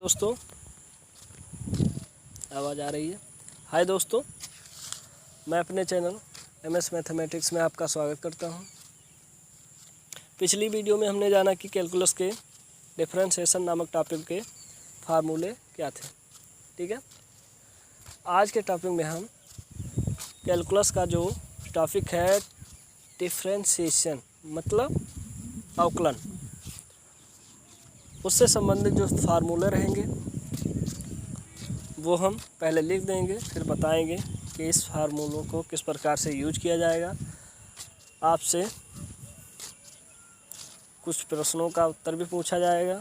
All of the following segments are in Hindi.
दोस्तों, आवाज़ आ रही है? हाय दोस्तों, मैं अपने चैनल MS मैथमेटिक्स में आपका स्वागत करता हूं। पिछली वीडियो में हमने जाना कि कैलकुलस के डिफरेंशिएशन नामक टॉपिक के फार्मूले क्या थे। ठीक है, आज के टॉपिक में हम कैलकुलस का जो टॉपिक है डिफरेंशिएशन मतलब अवकलन, उससे संबंधित जो फार्मूले रहेंगे वो हम पहले लिख देंगे, फिर बताएंगे कि इस फार्मूलों को किस प्रकार से यूज किया जाएगा। आपसे कुछ प्रश्नों का उत्तर भी पूछा जाएगा।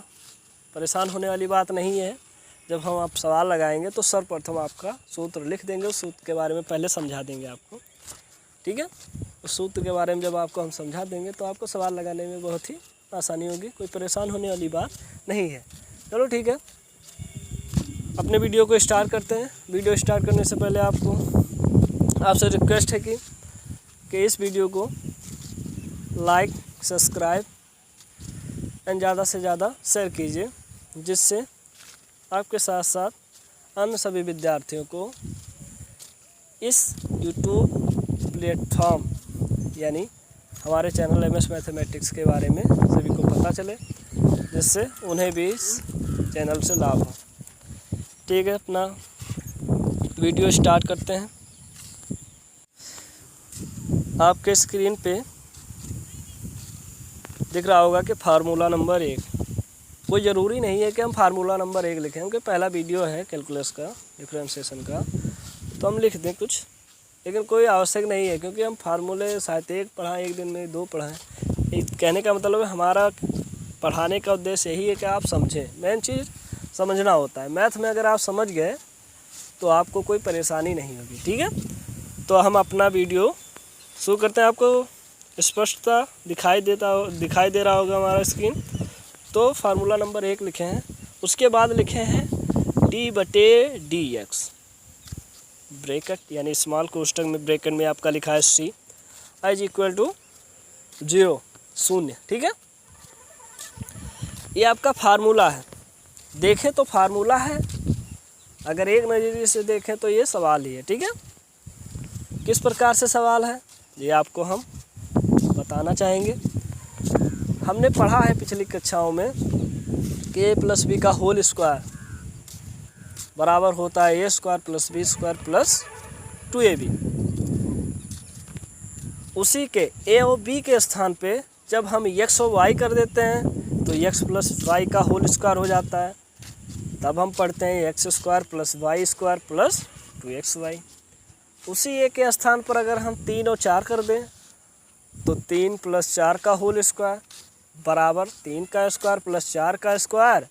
परेशान होने वाली बात नहीं है। जब हम आप सवाल लगाएंगे तो सर्वप्रथम आपका सूत्र लिख देंगे, उस सूत्र के बारे में पहले समझा देंगे आपको। ठीक है, उस सूत्र के बारे में जब आपको हम समझा देंगे तो आपको सवाल लगाने में बहुत ही आसानी होगी। कोई परेशान होने वाली बात नहीं है। चलो ठीक है, अपने वीडियो को स्टार्ट करते हैं। वीडियो स्टार्ट करने से पहले आपसे रिक्वेस्ट है कि इस वीडियो को लाइक, सब्सक्राइब एंड ज़्यादा से ज़्यादा शेयर कीजिए, जिससे आपके साथ साथ अन्य सभी विद्यार्थियों को इस यूट्यूब प्लेटफॉर्म यानी हमारे चैनल MS मैथमेटिक्स के बारे में सभी को पता चले, जिससे उन्हें भी इस चैनल से लाभ हो। ठीक है, अपना वीडियो स्टार्ट करते हैं। आपके स्क्रीन पे दिख रहा होगा कि फार्मूला नंबर 1। कोई ज़रूरी नहीं है कि हम फार्मूला नंबर 1 लिखें, क्योंकि पहला वीडियो है कैलकुलस का डिफरेंशिएशन का, तो हम लिख दें कुछ, लेकिन कोई आवश्यक नहीं है, क्योंकि हम फार्मूले शायद 1 पढ़ाएँ, एक दिन में 2 पढ़ाएँ। कहने का मतलब है हमारा पढ़ाने का उद्देश्य यही है कि आप समझें। मेन चीज़ समझना होता है। मैथ में अगर आप समझ गए तो आपको कोई परेशानी नहीं होगी। ठीक है, तो हम अपना वीडियो शुरू करते हैं। आपको स्पष्टता दिखाई दे रहा होगा हमारा स्क्रीन। तो फार्मूला नंबर 1 लिखे हैं, उसके बाद लिखे हैं d/dx ब्रैकेट यानी स्मॉल कोष्ठक में ब्रैकेट में आपका लिखा है C = 0 0। ठीक है, ये आपका फार्मूला है। देखें तो फार्मूला है, अगर एक नज़रिए से देखें तो ये सवाल ही है। ठीक है, किस प्रकार से सवाल है ये आपको हम बताना चाहेंगे। हमने पढ़ा है पिछली कक्षाओं में कि a+b का होल स्क्वायर बराबर होता है a² + b² + 2ab। उसी के a और b के स्थान पे जब हम x और y कर देते हैं तो x + y का होल स्क्वायर हो जाता है। तब हम पढ़ते हैं x² + y² + 2xy। उसी a के स्थान पर अगर हम 3 और 4 कर दें तो 3 + 4 का होल स्क्वायर बराबर 3 का स्क्वायर + 4 का स्क्वायर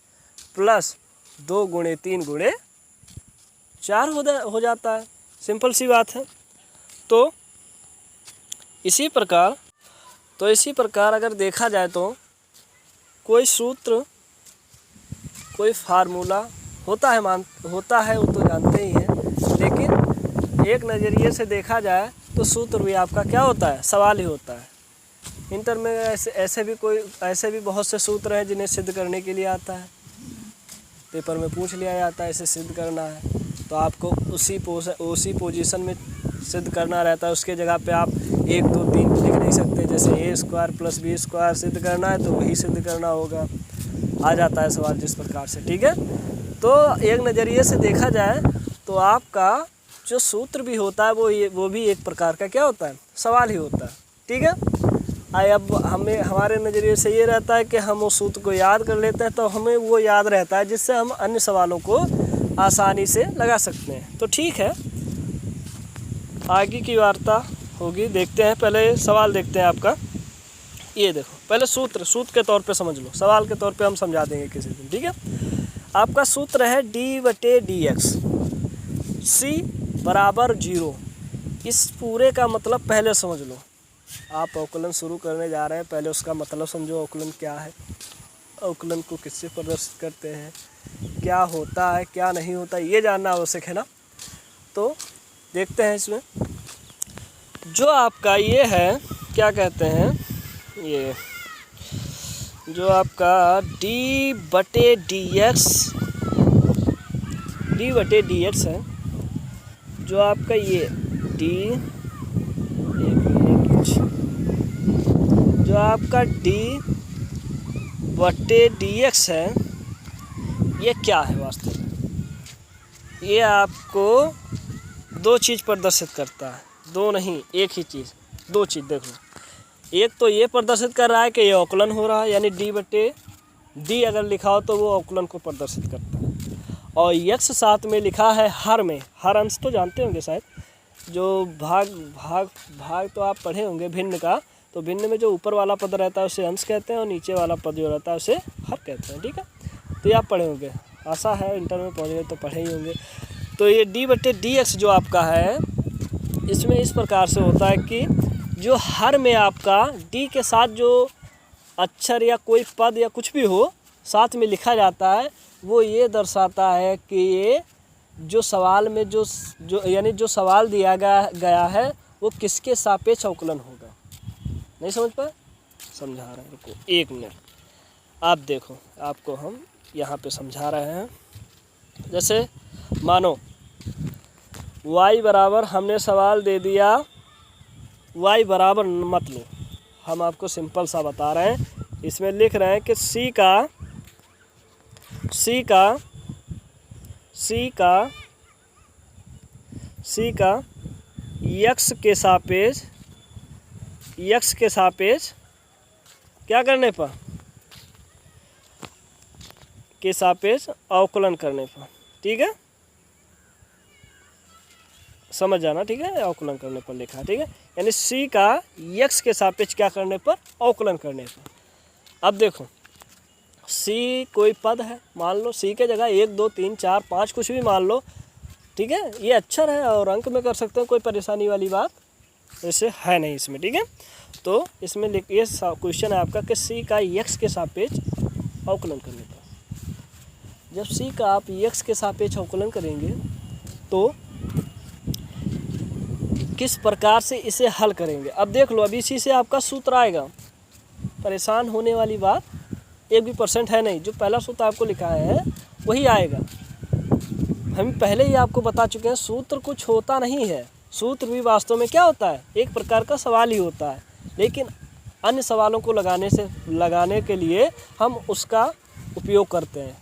प्लस 2 × 3 × 4 हो जाता है। सिंपल सी बात है। तो इसी प्रकार अगर देखा जाए तो कोई सूत्र, कोई फार्मूला होता है वो तो जानते ही हैं, लेकिन एक नज़रिए से देखा जाए तो सूत्र भी आपका क्या होता है, सवाल ही होता है। इंटर में ऐसे भी बहुत से सूत्र हैं जिन्हें सिद्ध करने के लिए आता है, पेपर में पूछ लिया जाता है इसे सिद्ध करना है, तो आपको उसी पोजीशन में सिद्ध करना रहता है। उसके जगह पे आप 1 2 3 लिख नहीं सकते। जैसे a² + b² सिद्ध करना है तो वही सिद्ध करना होगा, आ जाता है सवाल जिस प्रकार से। ठीक है, तो एक नज़रिए से देखा जाए तो आपका जो सूत्र भी होता है वो भी एक प्रकार का क्या होता है, सवाल ही होता है। ठीक है, अब हमारे नज़रिए से ये रहता है कि हम उस सूत्र को याद कर लेते हैं, तो हमें वो याद रहता है, जिससे हम अन्य सवालों को आसानी से लगा सकते हैं। तो ठीक है, आगे की वार्ता होगी, देखते हैं। पहले सवाल देखते हैं आपका। ये देखो, पहले सूत्र के तौर पे समझ लो, सवाल के तौर पे हम समझा देंगे किसी दिन। ठीक है, आपका सूत्र है d/dx C = 0। इस पूरे का मतलब पहले समझ लो। आप अवकलन शुरू करने जा रहे हैं, पहले उसका मतलब समझो। अवकलन क्या है, अवकलन को किससे प्रदर्शित करते हैं, क्या होता है क्या नहीं होता, ये जानना आवश्यक है ना। तो देखते हैं इसमें जो आपका ये है, क्या कहते हैं, ये जो आपका d/dx डी बटे डी एक्स है, जो आपका ये जो आपका डी बटे डी एक्स है, ये क्या है वास्तव में? ये आपको दो चीज़ प्रदर्शित करता है, दो नहीं एक ही चीज़, दो चीज़ देख लो। एक तो ये प्रदर्शित कर रहा है कि ये अवकलन हो रहा है, यानी डी बटे डी अगर लिखा हो तो वो अवकलन को प्रदर्शित करता है। और यक्स साथ में लिखा है हर में, हर अंश तो जानते होंगे शायद, जो भाग तो आप पढ़े होंगे भिन्न का, तो भिन्न में जो ऊपर वाला पद रहता है उसे अंश कहते हैं और नीचे वाला पद जो रहता है उसे हर कहते हैं। ठीक है, तो ये आप पढ़े होंगे, आशा है इंटर में पढ़े तो पढ़े ही होंगे। तो ये डी बटे डी एक्स जो आपका है, इसमें इस प्रकार से होता है कि जो हर में आपका डी के साथ जो अक्षर या कोई पद या कुछ भी हो साथ में लिखा जाता है, वो ये दर्शाता है कि ये जो सवाल में जो यानी जो सवाल दिया गया है वो किसके सापेक्ष अवकलन होगा। नहीं समझ पाए? समझा रहे हैं, रुको एक मिनट। आप देखो, आपको हम यहाँ पे समझा रहे हैं। जैसे मानो y बराबर, हमने सवाल दे दिया y बराबर मत लो, हम आपको सिंपल सा बता रहे हैं। इसमें लिख रहे हैं कि c का x के सापेक्ष क्या करने पर, के सापेक्ष अवकलन करने पर। ठीक है, समझ जाना। ठीक है, अवकलन करने पर लिखा है। ठीक है, यानी c का x के सापेक्ष क्या करने पर, अवकलन करने पर। अब देखो c कोई पद है, मान लो c के जगह 1 2 3 4 5 कुछ भी मान लो। ठीक है, ये अक्षर है और अंक में कर सकते हैं, कोई परेशानी वाली बात वैसे है नहीं इसमें। ठीक है, तो इसमें ये क्वेश्चन है आपका कि c का x के सापेक्ष अवकलन करने पर। जब c का आप x के सापेक्ष अवकलन करेंगे तो किस प्रकार से इसे हल करेंगे। अब देख लो, अभी इसी से आपका सूत्र आएगा, परेशान होने वाली बात 1% है नहीं। जो पहला सूत्र आपको लिखा है वही आएगा। हम पहले ही आपको बता चुके हैं, सूत्र कुछ होता नहीं है, सूत्र भी वास्तव में क्या होता है, एक प्रकार का सवाल ही होता है, लेकिन अन्य सवालों को लगाने के लिए हम उसका उपयोग करते हैं,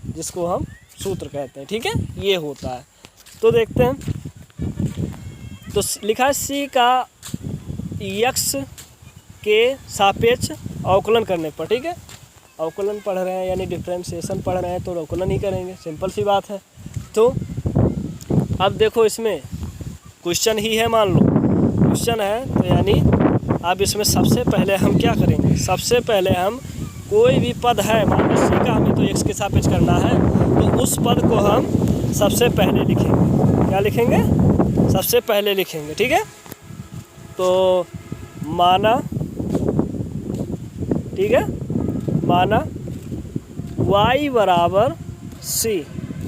जिसको हम सूत्र कहते हैं। ठीक है, ये होता है। तो देखते हैं, तो लिखा है c का x के सापेक्ष अवकलन करने पर। ठीक है, अवकलन पढ़ रहे हैं यानी डिफरेंशिएशन पढ़ रहे हैं तो अवकलन ही करेंगे, सिंपल सी बात है। तो अब देखो, इसमें क्वेश्चन ही है, मान लो क्वेश्चन है, तो यानी अब इसमें सबसे पहले हम क्या करेंगे, सबसे पहले हम कोई भी पद है, मान लो c का हमें तो x के सापेक्ष करना है, तो उस पद को हम सबसे पहले लिखेंगे। क्या लिखेंगे? सबसे पहले लिखेंगे। ठीक है, तो माना, ठीक है, माना y बराबर c।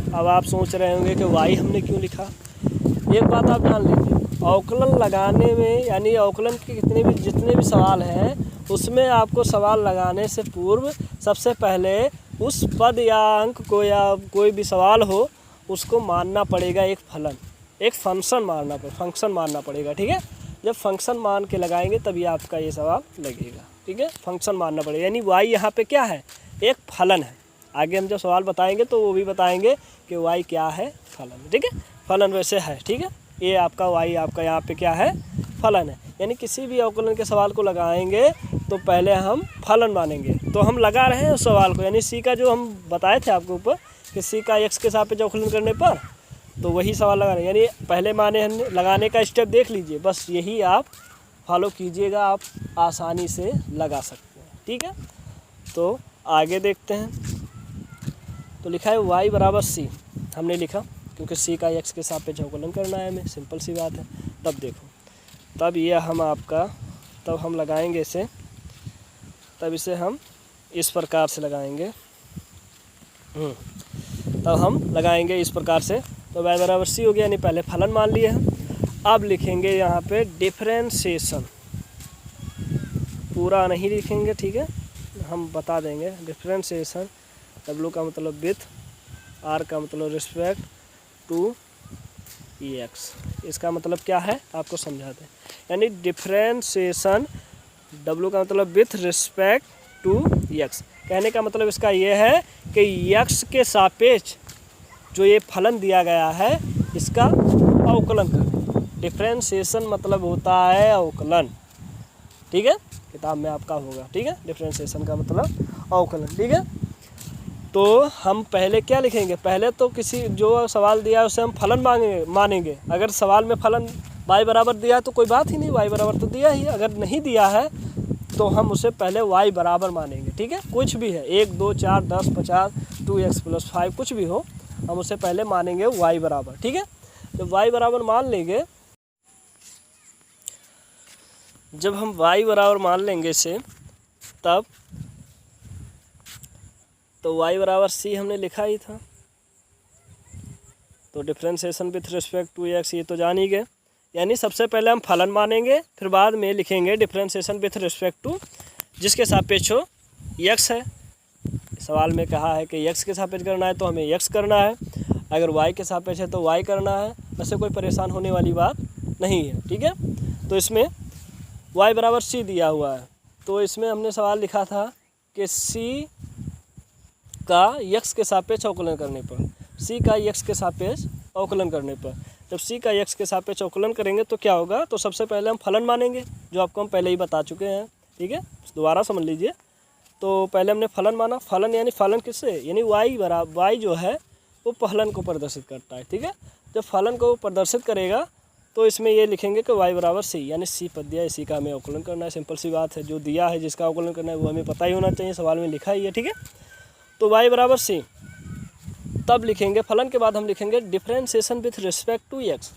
अब आप सोच रहे होंगे कि y हमने क्यों लिखा। एक बात आप जान लीजिए, अवकलन लगाने में यानी अवकलन के जितने भी सवाल हैं उसमें आपको सवाल लगाने से पूर्व सबसे पहले उस पद या अंक को या कोई भी सवाल हो उसको मानना पड़ेगा एक फलन, एक फंक्शन मानना पड़ेगा। ठीक है, जब फंक्शन मान के लगाएंगे तभी आपका ये सवाल लगेगा। ठीक है, फंक्शन मानना पड़ेगा, यानी y यहाँ पे क्या है, एक फलन है। आगे हम जब सवाल बताएंगे तो वो भी बताएंगे कि y क्या है, फलन। ठीक है, फलन वैसे है। ठीक है, ये आपका y आपका यहाँ पे क्या है, फलन है। यानी किसी भी अवकलन के सवाल को लगाएंगे तो पहले हम फलन मानेंगे। तो हम लगा रहे हैं उस सवाल को, यानी c का जो हम बताए थे आपके ऊपर कि c का x के सापेक्ष अवकलन करने पर, तो वही सवाल लगा रहे हैं। यानी पहले लगाने का स्टेप देख लीजिए, बस यही आप फॉलो कीजिएगा, आप आसानी से लगा सकते हैं। ठीक है, तो आगे देखते हैं। तो लिखा है y बराबर c, हमने लिखा क्योंकि c का x के सापेक्ष अवकलन करना है हमें, सिंपल सी बात है। तब देखो, तब ये हम आपका, तब हम लगाएंगे इसे, तब इसे हम इस प्रकार से लगाएंगे, तब हम लगाएंगे इस प्रकार से। तो y बराबर c हो गया, यानी पहले फलन मान लिए हम। अब लिखेंगे यहाँ पे डिफरेंशिएशन, पूरा नहीं लिखेंगे। ठीक है, हम बता देंगे डिफरेंशिएशन, W का मतलब विथ आर का मतलब रिस्पेक्ट टू एक्स। इसका मतलब क्या है आपको समझाते हैं। यानी डिफरेंशिएशन डब्ल्यू का मतलब विथ रिस्पेक्ट टू एक्स। कहने का मतलब इसका ये है कि एक्स के सापेक्ष जो ये फलन दिया गया है इसका अवकलन करें। डिफरेंशिएशन मतलब होता है अवकलन, ठीक है, किताब में आपका होगा, ठीक है, डिफरेंशिएशन का मतलब अवकलन, ठीक है। तो हम पहले क्या लिखेंगे, पहले तो किसी जो सवाल दिया है उसे हम फलन मानेंगे। अगर सवाल में फलन y बराबर दिया है तो कोई बात ही नहीं, y बराबर तो दिया ही। अगर नहीं दिया है तो हम उसे पहले y बराबर मानेंगे, ठीक है। कुछ भी है 1 2 4 10 50 2x + 5 कुछ भी हो, हम उसे पहले मानेंगे y बराबर, ठीक है। जब y बराबर मान लेंगे, जब हम y बराबर मान लेंगे इसे, तब तो y बराबर c हमने लिखा ही था। तो differentiation with respect to x ये तो जान ही गए। यानी सबसे पहले हम फलन मानेंगे, फिर बाद में लिखेंगे डिफरेंशिएशन विथ रिस्पेक्ट टू जिसके सापेक्ष हो x है। सवाल में कहा है कि x के सापेक्ष करना है तो हमें x करना है, अगर y के सापेक्ष है तो y करना है। वैसे कोई परेशान होने वाली बात नहीं है, ठीक है। तो इसमें y बराबर c दिया हुआ है, तो इसमें हमने सवाल लिखा था कि c का x के सापेक्ष अवकलन करने पर, c का x के सापेक्ष अवकलन करने पर, जब c का x के सापेक्ष अवकलन करेंगे तो क्या होगा, तो सबसे पहले हम फलन मानेंगे, जो आपको हम पहले ही बता चुके हैं, ठीक है, दोबारा समझ लीजिए। तो पहले हमने फलन माना, फलन यानी फलन किससे, यानी y बराबर, y जो है वो फलन को प्रदर्शित करता है, ठीक है। जब फलन को प्रदर्शित करेगा तो इसमें ये लिखेंगे कि y बराबर c, यानी c पद दिया, इसी का हमें अवकलन करना है। सिंपल सी बात है, जो दिया है जिसका अवकलन करना है वो हमें पता ही होना चाहिए, सवाल में लिखा ही है, ठीक है। तो y बराबर c, तब लिखेंगे फलन के बाद हम लिखेंगे differentiation with respect to x।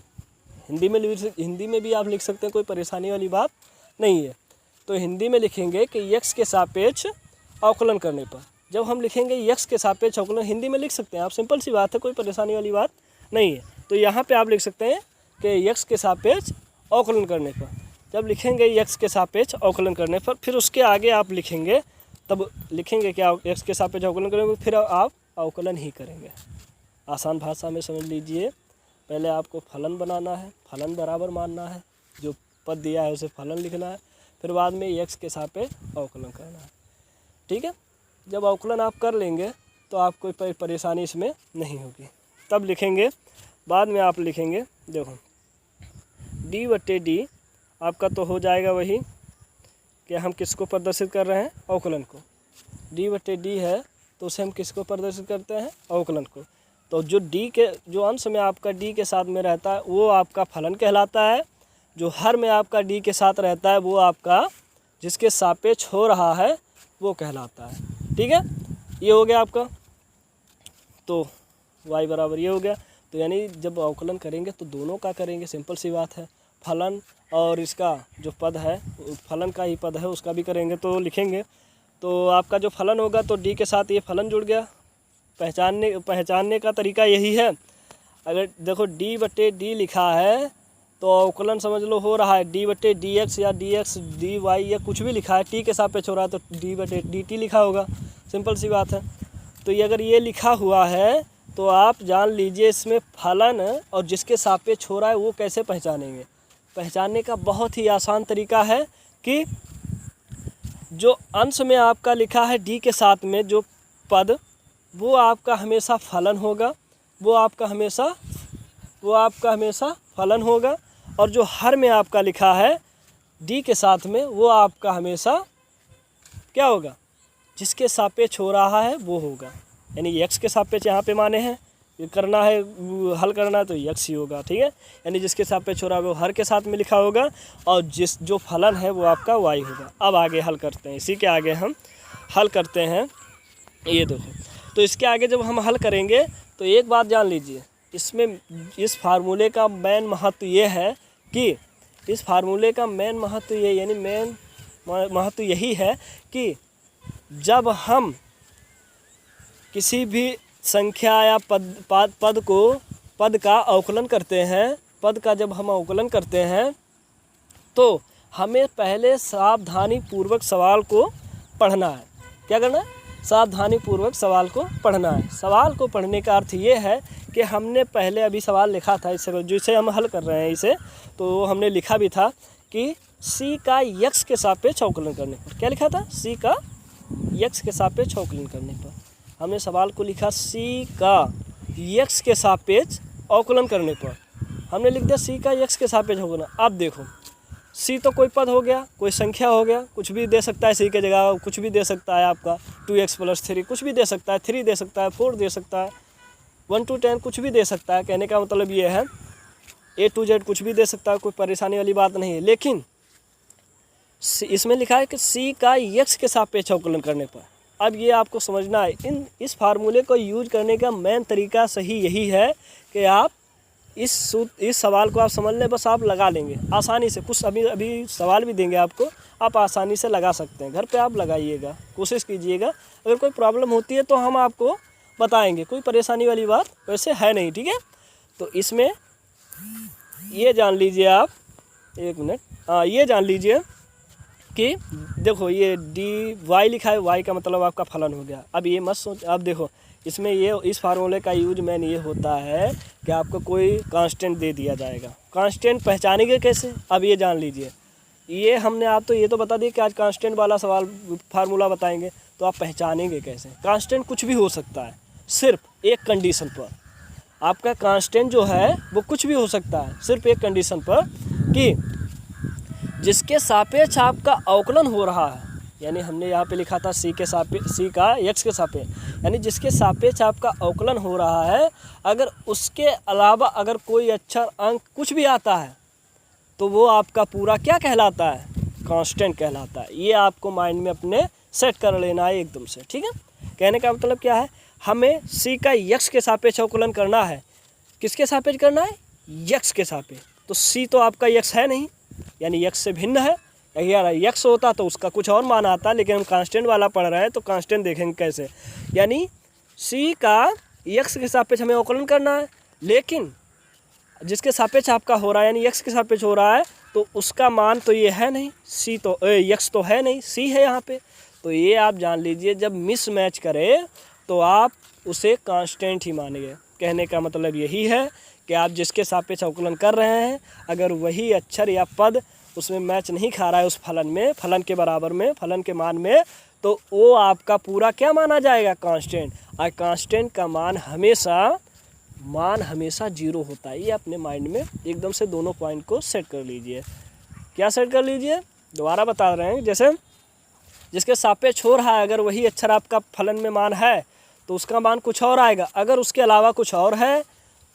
हिंदी में भी आप लिख सकते हैं, कोई परेशानी वाली बात नहीं है। तो हिंदी में लिखेंगे कि x के सापेक्ष अवकलन करने पर, जब हम लिखेंगे x के सापेक्ष अवकलन, हिंदी में लिख सकते हैं आप, सिंपल सी बात है, कोई परेशानी वाली बात नहीं है। तो यहाँ पे आप लिख सकते हैं कि x के सापेक्ष अवकलन करने पर, जब लिखेंगे x के सापेक्ष अवकलन करने पर, फिर उसके आगे आप लिखेंगे, तब लिखेंगे क्या, x के सापेक्ष अवकलन करेंगे, फिर आप अवकलन ही करेंगे। आसान भाषा में समझ लीजिए, पहले आपको फलन बनाना है, फलन बराबर मानना है, जो पद दिया है उसे फलन लिखना है, फिर बाद में x के सापेक्ष अवकलन करना है, ठीक है। जब अवकलन आप कर लेंगे तो आपको कोई परेशानी इसमें नहीं होगी। तब लिखेंगे, बाद में आप लिखेंगे, देखो d/d आपका तो हो जाएगा वही कि हम किसको प्रदर्शित कर रहे हैं, अवकलन को। d/d है तो उसे हम किसको प्रदर्शित करते हैं, अवकलन को। तो जो d के, जो अंश में आपका d के साथ में रहता है वो आपका फलन कहलाता है, जो हर में आपका d के साथ रहता है वो आपका जिसके सापेक्ष हो रहा है वो कहलाता है, ठीक है। ये हो गया आपका, तो y बराबर ये हो गया। तो यानी जब अवकलन करेंगे तो दोनों का करेंगे, सिंपल सी बात है, फलन और इसका जो पद है, फलन का ही पद है उसका भी करेंगे। तो लिखेंगे, तो आपका जो फलन होगा तो d के साथ ये फलन जुड़ गया। पहचानने का तरीका यही है, अगर देखो d/d लिखा है तो अवकलन समझ लो हो रहा है d/dx या dx dy या कुछ भी लिखा है, t के सापेक्ष हो रहा है तो d/dt लिखा होगा, सिंपल सी बात है। तो ये अगर ये लिखा हुआ है तो आप जान लीजिए इसमें फलन और जिसके सापेक्ष हो रहा है वो कैसे पहचानेंगे। पहचानने का बहुत ही आसान तरीका है कि जो अंश में आपका लिखा है d के साथ में जो पद, वो आपका हमेशा फलन होगा, वो आपका हमेशा फलन होगा, और जो हर में आपका लिखा है d के साथ में वो आपका हमेशा क्या होगा, जिसके सापेक्ष हो रहा है वो होगा। यानी x के सापेक्ष यहाँ पे माने हैं, करना है हल करना है तो x ही होगा, ठीक है। यानी जिसके सापेक्ष हो रहा है वो हर के साथ में लिखा होगा, और जो फलन है वो आपका y होगा। अब आगे हल करते हैं, इसी के आगे हम हल करते हैं। ये देखो, तो इसके आगे जब हम हल करेंगे तो एक बात जान लीजिए, इसमें इस फार्मूले का मेन महत्व ये है कि इस फार्मूले का मेन महत्व ये, यानी मेन महत्व यही है कि जब हम किसी भी संख्या या पद का अवकलन करते हैं, पद का जब हम अवकलन करते हैं तो हमें पहले सावधानी पूर्वक सवाल को पढ़ना है। क्या करना है, सावधानीपूर्वक सवाल को पढ़ना है। सवाल को पढ़ने का अर्थ ये है कि हमने पहले अभी सवाल लिखा था इससे, जिसे हम हल कर रहे हैं इसे, तो हमने लिखा भी था कि c का x के सापेक्ष अवकलन करने पर, क्या लिखा था, c का x के सापेक्ष अवकलन करने पर। हमने सवाल को लिखा c का x के सापेक्ष अवकलन करने पर, हमने लिख दिया c का x के सापेक्ष अवकलन। अब देखो c तो कोई पद हो गया, कोई संख्या हो गया, कुछ भी दे सकता है c के जगह, कुछ भी दे सकता है आपका 2x + 3, कुछ भी दे सकता है, 3 दे सकता है, 4 दे सकता है, 1 to 10 कुछ भी दे सकता है। कहने का मतलब ये है A to Z कुछ भी दे सकता है, कोई परेशानी वाली बात नहीं है। लेकिन इसमें लिखा है कि c का x के सापेक्ष अवकलन करने पर। अब ये आपको समझना है, इस फार्मूले को यूज करने का मेन तरीका सही यही है कि आप इस सवाल को आप समझ लें, बस आप लगा लेंगे आसानी से। कुछ अभी सवाल भी देंगे आपको, आप आसानी से लगा सकते हैं। घर पे आप लगाइएगा, कोशिश कीजिएगा। अगर कोई प्रॉब्लम होती है तो हम आपको बताएंगे, कोई परेशानी वाली बात वैसे है नहीं, ठीक है। तो इसमें ये जान लीजिए आप, एक मिनट, ये जान लीजिए कि देखो ये dy लिखा है, y का मतलब आपका फलन हो गया। अब ये मत सोच, अब देखो इसमें ये इस फार्मूले का यूज मेन ये होता है कि आपको कोई कांस्टेंट दे दिया जाएगा। कांस्टेंट पहचानेंगे कैसे, अब ये जान लीजिए। ये हमने आप तो ये तो बता दिया कि आज कांस्टेंट वाला सवाल फार्मूला बताएंगे, तो आप पहचानेंगे कैसे। कांस्टेंट कुछ भी हो सकता है, सिर्फ एक कंडीशन पर। आपका कांस्टेंट जो है वो कुछ भी हो सकता है, सिर्फ एक कंडीशन पर कि जिसके सापेक्ष आपका अवकलन हो रहा है। यानी हमने यहाँ पे लिखा था c का x के सापेक्ष, यानी जिसके सापेक्ष आपका अवकलन हो रहा है, अगर उसके अलावा अगर कोई अक्षर, अंक कुछ भी आता है तो वो आपका पूरा क्या कहलाता है, कांस्टेंट कहलाता है। ये आपको माइंड में अपने सेट कर लेना है एकदम से, ठीक है। कहने का मतलब क्या है, हमें c का x के सापेक्ष अवकलन करना है। किसके सापेक्ष करना है, x के सापेक्ष। तो c तो आपका x है नहीं, यानी x से भिन्न है। अगर x होता तो उसका कुछ और मान आता, लेकिन हम कांस्टेंट वाला पढ़ रहे हैं तो कांस्टेंट देखेंगे कैसे। यानी c का x के सापेक्ष हमें अवकलन करना है, लेकिन जिसके सापेक्ष आपका हो रहा है यानी x के सापेक्ष हो रहा है, तो उसका मान तो ये है नहीं, c तो x तो है नहीं, c है यहाँ पे। तो ये आप जान लीजिए, जब मिस मैच करे तो आप उसे कांस्टेंट ही मानेंगे। कहने का मतलब यही है कि आप जिसके सापेक्ष अवकलन कर रहे हैं, अगर वही अक्षर या पद उसमें मैच नहीं खा रहा है उस फलन में, फलन के बराबर में, फलन के मान में, तो वो आपका पूरा क्या माना जाएगा, कांस्टेंट। और कांस्टेंट का मान हमेशा 0 होता है। ये अपने माइंड में एकदम से दोनों पॉइंट को सेट कर लीजिए। क्या सेट कर लीजिए, दोबारा बता रहे हैं। जैसे जिसके सापेक्ष हो रहा है, अगर वही अक्षर आपका फलन में मान है तो उसका मान कुछ और आएगा। अगर उसके अलावा कुछ और है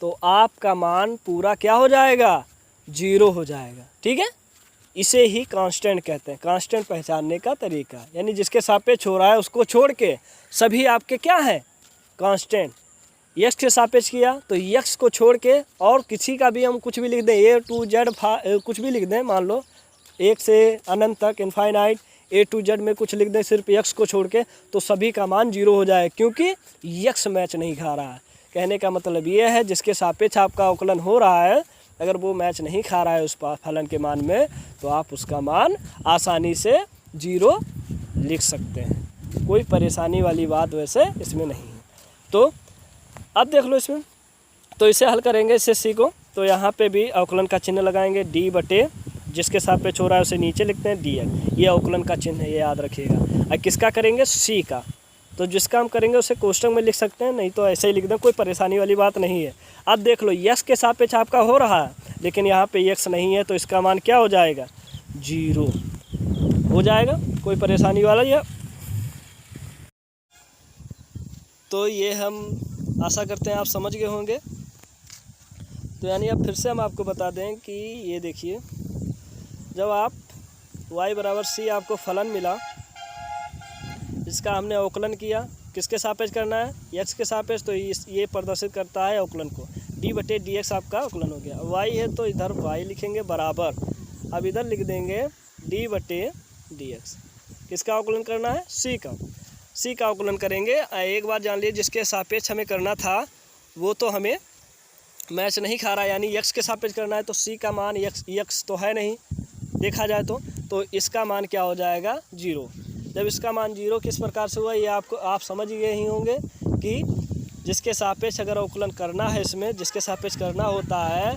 तो आपका मान पूरा क्या हो जाएगा, 0 हो जाएगा, ठीक है। इसे ही कांस्टेंट कहते हैं, कांस्टेंट पहचानने का तरीका। यानी जिसके सापेक्ष हो रहा है उसको छोड़ के सभी आपके क्या हैं, कांस्टेंट। x के सापेक्ष किया तो x को छोड़ के और किसी का भी हम कुछ भी लिख दें, A to Z कुछ भी लिख दें, मान लो 1 से अनंत तक इनफाइनाइट A to Z में कुछ लिख दें सिर्फ x को छोड़ के, तो सभी का मान 0 हो जाए, क्योंकि x मैच नहीं खा रहा है। कहने का मतलब ये है, जिसके सापेक्ष आपका अवकलन हो रहा है, अगर वो मैच नहीं खा रहा है उस फलन के मान में, तो आप उसका मान आसानी से 0 लिख सकते हैं। कोई परेशानी वाली बात वैसे इसमें नहीं है। तो अब देख लो इसमें, तो इसे हल करेंगे, इससे c को, तो यहाँ पे भी अवकलन का चिन्ह लगाएंगे। d बटे जिसके सापेक्ष हो रहा है उसे नीचे लिखते हैं dx, ये अवकलन का चिन्ह है, ये याद रखिएगा। अब किसका करेंगे, c का। तो जिसका हम करेंगे उसे कोष्टक में लिख सकते हैं, नहीं तो ऐसे ही लिख दें, कोई परेशानी वाली बात नहीं है। अब देख लो x के सापेक्ष आपका हो रहा है, लेकिन यहाँ पे x नहीं है, तो इसका मान क्या हो जाएगा, 0 हो जाएगा। कोई परेशानी वाला या, तो ये हम आशा करते हैं आप समझ गए होंगे। तो यानी अब फिर से हम आपको बता दें कि ये देखिए, जब आप y बराबर c आपको फलन मिला, इसका हमने अवकलन किया, किसके सापेक्ष करना है, x के सापेक्ष, तो ये प्रदर्शित करता है अवकलन को। d बटे dx आपका अवकलन हो गया। y है तो इधर y लिखेंगे बराबर, अब इधर लिख देंगे d बटे dx। किसका अवकलन करना है, c का अवकलन करेंगे। एक बार जान लीजिए, जिसके सापेक्ष हमें करना था वो तो हमें मैच नहीं खा रहा है, यानी x के सापेक्ष करना है, तो c का मान x तो है नहीं देखा जाए तो इसका मान क्या हो जाएगा, 0। जब इसका मान 0 किस प्रकार से हुआ ये आप समझ गए ही होंगे कि जिसके सापेक्ष अगर अवकलन करना है, इसमें जिसके सापेक्ष करना होता है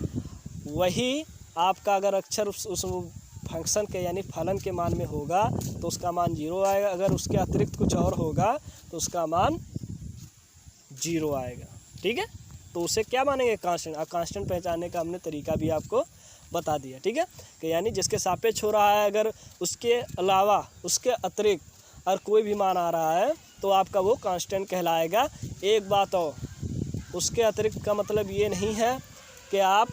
वही आपका अगर अक्षर उस फंक्शन के यानी फलन के मान में होगा तो उसका मान 0 आएगा। अगर उसके अतिरिक्त कुछ और होगा तो उसका मान 0 आएगा। ठीक है, तो उसे क्या मानेंगे? कांस्टेंट। अब कांस्टेंट पहचानने का हमने तरीका भी आपको बता दिया। ठीक है, कि यानी जिसके सापेक्ष हो रहा है अगर उसके अलावा उसके अतिरिक्त और कोई भी मान आ रहा है तो आपका वो कांस्टेंट कहलाएगा। एक बात और, उसके अतिरिक्त का मतलब ये नहीं है कि आप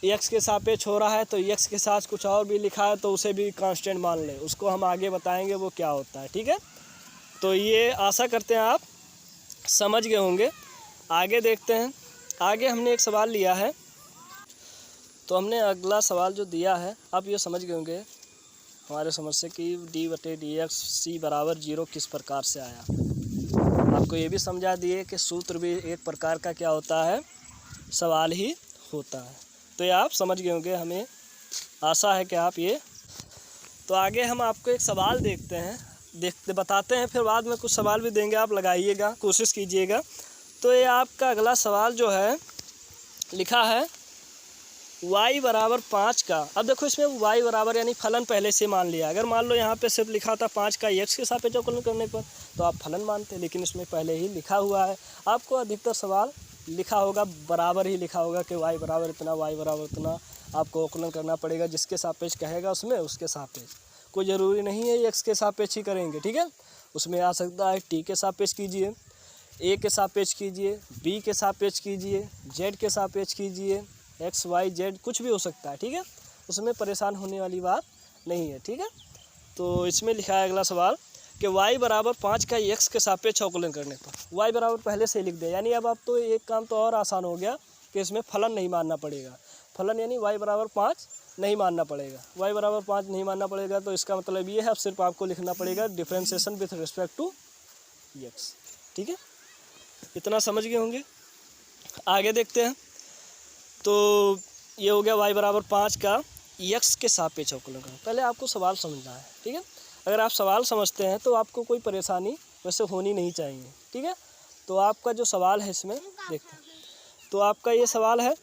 x के सापेक्ष हो रहा है तो x के साथ कुछ और भी लिखा है तो उसे भी कांस्टेंट मान लें। उसको हम आगे बताएंगे वो क्या होता है। ठीक है, तो ये आशा करते हैं आप समझ गए होंगे। आगे देखते हैं। आगे हमने एक सवाल लिया है, तो हमने अगला सवाल जो दिया है आप ये समझ गए होंगे हमारे समझ से कि d/dx c बराबर 0 किस प्रकार से आया। आपको ये भी समझा दिए कि सूत्र भी एक प्रकार का क्या होता है, सवाल ही होता है। तो ये आप समझ गए होंगे, हमें आशा है कि आप ये। तो आगे हम आपको एक सवाल बताते हैं, फिर बाद में कुछ सवाल भी देंगे, आप लगाइएगा, कोशिश कीजिएगा। तो ये आपका अगला सवाल जो है लिखा है y बराबर 5 का। अब देखो इसमें y बराबर यानी फलन पहले से मान लिया। अगर मान लो यहाँ पे सिर्फ लिखा था 5 का x के सापेक्ष अवकलन करने पर तो आप फलन मानते, लेकिन इसमें पहले ही लिखा हुआ है। आपको अधिकतर सवाल लिखा होगा, बराबर ही लिखा होगा कि y बराबर इतना, y बराबर इतना आपको अवकलन करना पड़ेगा। जिसके सापेक्ष कहेगा उसमें उसके सापेक्ष, कोई ज़रूरी नहीं है x के सापेक्ष ही करेंगे। ठीक है, उसमें आ सकता है t के सापेक्ष कीजिए, a के सापेक्ष कीजिए, b के सापेक्ष कीजिए, z के सापेक्ष कीजिए, x y z कुछ भी हो सकता है। ठीक है, उसमें परेशान होने वाली बात नहीं है। ठीक है, तो इसमें लिखा है अगला सवाल कि y बराबर 5 का x के सापेक्ष अवकलन करने पर y बराबर पहले से लिख दे। यानी अब आप तो एक काम तो और आसान हो गया कि इसमें फलन नहीं मानना पड़ेगा। फलन यानी y बराबर 5 नहीं मानना पड़ेगा। y बराबर 5 नहीं मानना पड़ेगा तो इसका मतलब ये है अब सिर्फ आपको लिखना पड़ेगा differentiation with respect to x। ठीक है, इतना समझ गए होंगे। आगे देखते हैं। तो ये हो गया y बराबर 5 का x के सापेक्ष अवकलन करना। पहले आपको सवाल समझना है। ठीक है, अगर आप सवाल समझते हैं तो आपको कोई परेशानी वैसे होनी नहीं चाहिए। ठीक है, तो आपका जो सवाल है इसमें देखते हैं। तो आपका ये सवाल है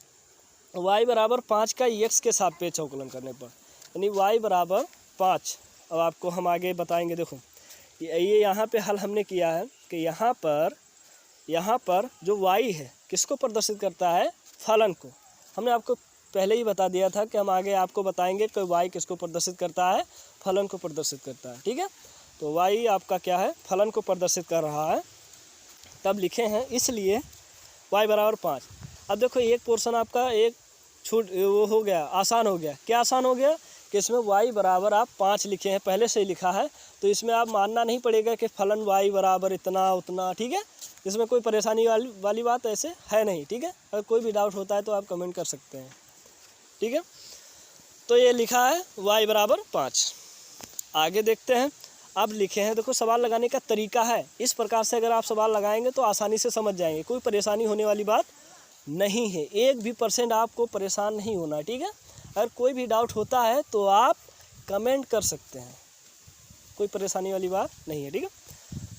y बराबर 5 का x के सापेक्ष अवकलन करने पर, यानी y बराबर 5। अब आपको हम आगे बताएंगे। देखो ये यहाँ पे हल हमने किया है कि यहाँ पर जो y है किसको प्रदर्शित करता है, फलन को। हमने आपको पहले ही बता दिया था कि हम आगे आपको बताएंगे कि y किसको प्रदर्शित करता है, फलन को प्रदर्शित करता है। ठीक है, तो y आपका क्या है, फलन को प्रदर्शित कर रहा है। तब लिखे हैं इसलिए y बराबर 5। अब देखो एक पोर्शन आपका एक वो हो गया, आसान हो गया। क्या आसान हो गया कि इसमें y बराबर आप 5 लिखे हैं, पहले से ही लिखा है, तो इसमें आप मानना नहीं पड़ेगा कि फलन y बराबर इतना उतना। ठीक है, इसमें कोई परेशानी वाली बात ऐसे है नहीं। ठीक है, अगर कोई भी डाउट होता है तो आप कमेंट कर सकते हैं। ठीक है, तो ये लिखा है y बराबर 5। आगे देखते हैं। अब लिखे हैं, देखो सवाल लगाने का तरीका है इस प्रकार से, अगर आप सवाल लगाएंगे तो आसानी से समझ जाएंगे, कोई परेशानी होने वाली बात नहीं है। 1% आपको परेशान नहीं होना है। ठीक है, अगर कोई भी डाउट होता है तो आप कमेंट कर सकते हैं, कोई परेशानी वाली बात नहीं है। ठीक है,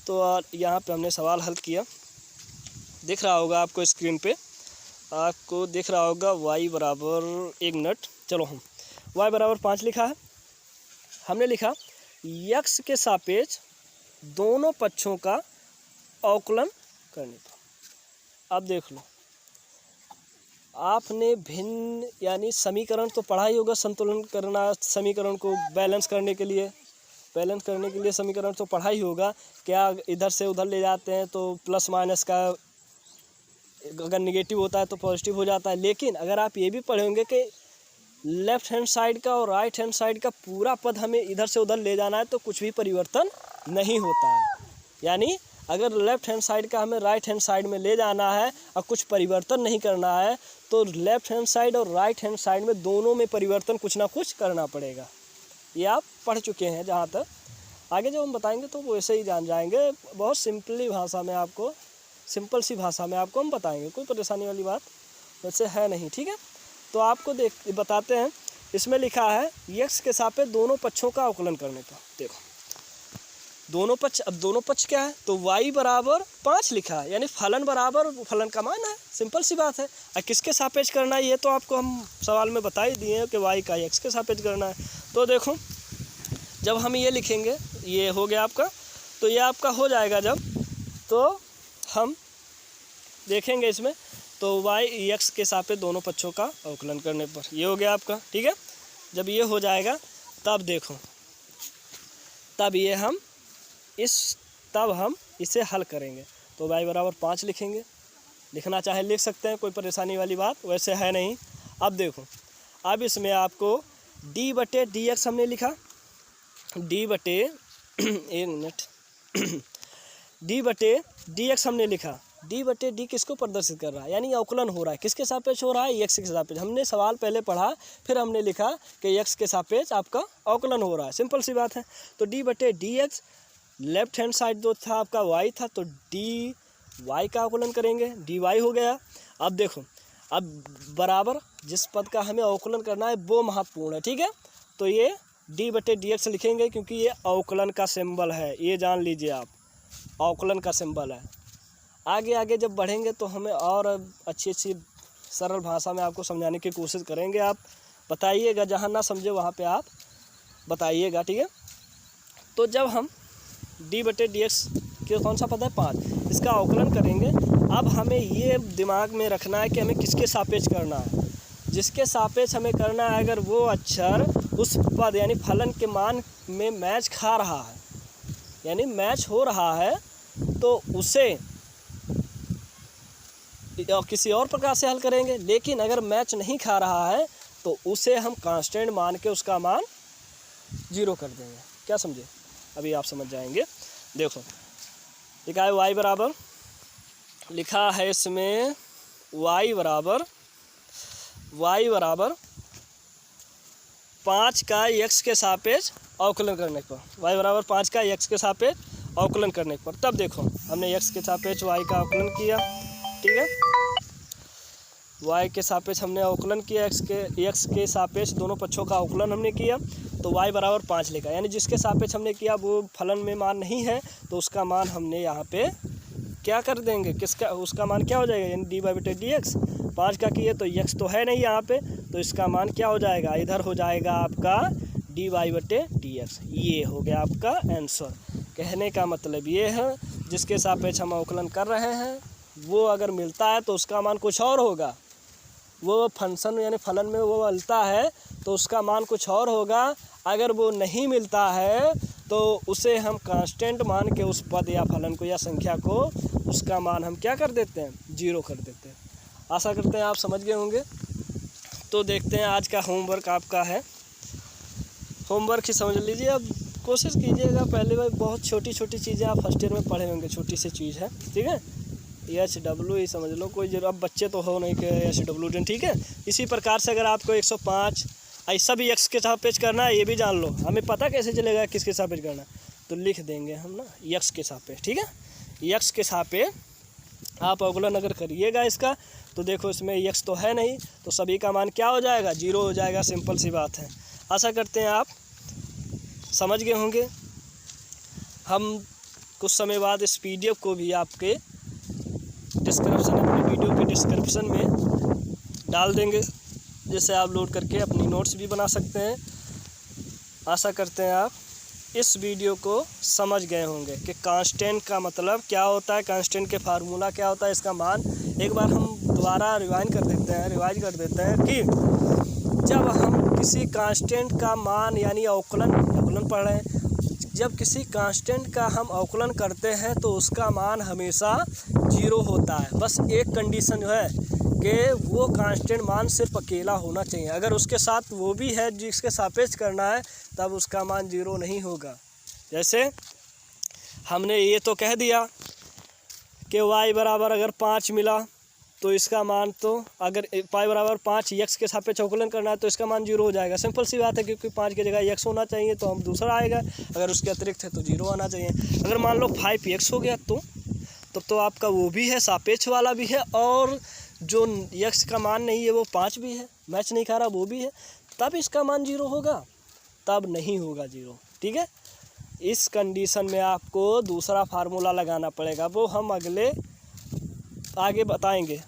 तो यहाँ पे हमने सवाल हल किया, दिख रहा होगा आपको स्क्रीन पे, आपको दिख रहा होगा y बराबर, एक मिनट, चलो हम y बराबर 5 लिखा है। हमने लिखा x के सापेक्ष दोनों पक्षों का अवकलन करने पर। अब देख लो, आपने भिन्न यानी समीकरण तो पढ़ा ही होगा, संतुलन करना, समीकरण को बैलेंस करने के लिए समीकरण तो पढ़ा ही होगा। क्या इधर से उधर ले जाते हैं तो प्लस माइनस का अगर निगेटिव होता है तो पॉजिटिव हो जाता है। लेकिन अगर आप ये भी पढ़ेंगे कि लेफ़्ट हैंड साइड का और राइट हैंड साइड का पूरा पद हमें इधर से उधर ले जाना है तो कुछ भी परिवर्तन नहीं होता है। यानी अगर लेफ़्ट हैंड साइड का हमें राइट हैंड साइड में ले जाना है और कुछ परिवर्तन नहीं करना है तो लेफ़्ट हैंड साइड और राइट हैंड साइड में दोनों में परिवर्तन कुछ ना कुछ करना पड़ेगा। ये आप पढ़ चुके हैं जहाँ तक, आगे जब हम बताएंगे तो वैसे ही जान जाएंगे। बहुत सिंपल सी भाषा में आपको हम बताएंगे, कोई परेशानी वाली बात वैसे है नहीं। ठीक है, तो आपको बताते हैं। इसमें लिखा है x के सापेक्ष दोनों पक्षों का अवकलन करने का। देखो दोनों पक्ष, अब दोनों पक्ष क्या है तो y बराबर 5 लिखा है, यानी फलन बराबर फलन का मान है, सिंपल सी बात है। और किसके सापेक्ष करना है ये तो आपको हम सवाल में बता ही दिए हैं कि y का x के सापेक्ष करना है। तो देखो जब हम ये लिखेंगे, ये हो गया आपका, तो ये आपका हो जाएगा जब, तो हम देखेंगे इसमें तो y x के सापेक्ष दोनों पक्षों का अवकलन करने पर ये हो गया आपका, ठीक है। जब ये हो जाएगा तब देखो, तब ये हम इसे हल करेंगे। तो y बराबर 5 लिखेंगे, लिखना चाहे लिख सकते हैं, कोई परेशानी वाली बात वैसे है नहीं। अब देखो, अब इसमें आपको d बटे डी एक्स हमने लिखा, d बटे एक मिनट d बटे डी एक्स हमने लिखा। d बटे डी किसको प्रदर्शित कर रहा है, यानी अवकलन हो रहा है, किसके सापेक्ष हो रहा है, x के सापेक्ष। हमने सवाल पहले पढ़ा, फिर हमने लिखा कि x के सापेक्ष आपका अवकलन हो रहा है, सिंपल सी बात है। तो d बटे D x, left hand side जो था आपका y था, तो डी वाई का अवकलन करेंगे, डी वाई हो गया। अब देखो, अब बराबर जिस पद का हमें अवकलन करना है वो महत्वपूर्ण है, ठीक है। तो ये d बटे डी एक्स लिखेंगे क्योंकि ये अवकलन का सिंबल है, ये जान लीजिए आप, अवकलन का सिंबल है। आगे आगे जब बढ़ेंगे तो हमें और अच्छी सरल भाषा में आपको समझाने की कोशिश करेंगे, आप बताइएगा, जहाँ ना समझे वहाँ पे आप बताइएगा, ठीक है। तो जब हम d बटे डी एक्स के कौन सा पद है 5, इसका अवकलन करेंगे। अब हमें ये दिमाग में रखना है कि हमें किसके सापेक्ष करना है, जिसके सापेक्ष हमें करना है, अगर वो अक्षर उस पद यानी फलन के मान में मैच खा रहा है, यानी मैच हो रहा है, तो उसे किसी और प्रकार से हल करेंगे। लेकिन अगर मैच नहीं खा रहा है तो उसे हम कांस्टेंट मान के उसका मान 0 कर देंगे। क्या समझे, अभी आप समझ जाएंगे। देखो लिखा है y बराबर, लिखा है इसमें y बराबर 5 का x के सापेक्ष अवकलन करने पर, y बराबर 5 का x के सापेक्ष अवकलन करने पर। तब देखो हमने x के सापेक्ष y का अवकलन किया, ठीक है, y के सापेक्ष हमने अवकलन किया, x के सापेक्ष दोनों पक्षों का अवकलन हमने किया, तो y बराबर 5 लिखा। यानी जिसके सापेक्ष हमने किया वो फलन में मान नहीं है, तो उसका मान हमने यहाँ पे क्या कर देंगे, किसका, उसका मान क्या हो जाएगा, यानी डी वाई बटे डी एक्स। 5 का किए तो x तो है नहीं यहाँ पे, तो इसका मान क्या हो जाएगा, इधर हो जाएगा आपका डी वाई बटे डी एक्स। ये हो गया आपका आंसर। कहने का मतलब ये है, जिसके सापेक्ष हम अवकलन कर रहे हैं वो अगर मिलता है तो उसका मान कुछ और होगा, वो फंक्शन यानी फलन में वो मिलता है तो उसका मान कुछ और होगा। अगर वो नहीं मिलता है तो उसे हम कांस्टेंट मान के उस पद या फलन को या संख्या को, उसका मान हम क्या कर देते हैं, 0 कर देते हैं। आशा करते हैं आप समझ गए होंगे। तो देखते हैं आज का होमवर्क आपका है, होमवर्क ही समझ लीजिए। अब कोशिश कीजिएगा, पहले भाई बहुत छोटी छोटी चीज़ें आप फर्स्ट ईयर में पढ़े होंगे, छोटी सी चीज़ है, ठीक है। HW ही समझ लो, कोई जरूर, अब बच्चे तो हो नहीं कि HW, ठीक है। इसी प्रकार से अगर आपको 105 ऐसा भी x के सापेक्ष करना है, ये भी जान लो, हमें पता कैसे चलेगा किसके सापेक्ष करना है, तो लिख देंगे हम ना x के सापेक्ष, ठीक है। x के सापेक्ष आप अवकलन अगर करिएगा इसका, तो देखो इसमें x तो है नहीं, तो सभी का मान क्या हो जाएगा, 0 हो जाएगा, सिंपल सी बात है। आशा करते हैं आप समझ गए होंगे। हम कुछ समय बाद इस PDF को भी आपके डिस्क्रिप्शन, अपने वीडियो के डिस्क्रिप्शन में डाल देंगे, जिससे आप लोड करके अपनी नोट्स भी बना सकते हैं। आशा करते हैं आप इस वीडियो को समझ गए होंगे कि कांस्टेंट का मतलब क्या होता है, कांस्टेंट के फार्मूला क्या होता है, इसका मान एक बार हम दोबारा रिवाइज कर देते हैं कि जब हम किसी कांस्टेंट का मान यानी अवकलन पढ़ रहे हैं, जब किसी कांस्टेंट का हम अवकलन करते हैं तो उसका मान हमेशा 0 होता है। बस एक कंडीशन जो है कि वो कांस्टेंट मान सिर्फ अकेला होना चाहिए, अगर उसके साथ वो भी है जिसके सापेक्ष करना है तब उसका मान 0 नहीं होगा। जैसे हमने ये तो कह दिया कि y बराबर अगर 5 मिला तो इसका मान, तो अगर y बराबर 5 x के सापेक्ष अवकलन करना है तो इसका मान 0 हो जाएगा। सिंपल सी बात है, क्योंकि 5 की जगह x होना चाहिए तो हम दूसरा आएगा, अगर उसके अतिरिक्त है तो 0 आना चाहिए। अगर मान लो 5x हो गया तो आपका वो भी है, सापेक्ष वाला भी है, और जो x का मान नहीं है वो 5 भी है, मैच नहीं खा रहा वो भी है, तब इसका मान 0 होगा, तब नहीं होगा 0, ठीक है। इस कंडीशन में आपको दूसरा फार्मूला लगाना पड़ेगा, वो हम आगे बताएंगे।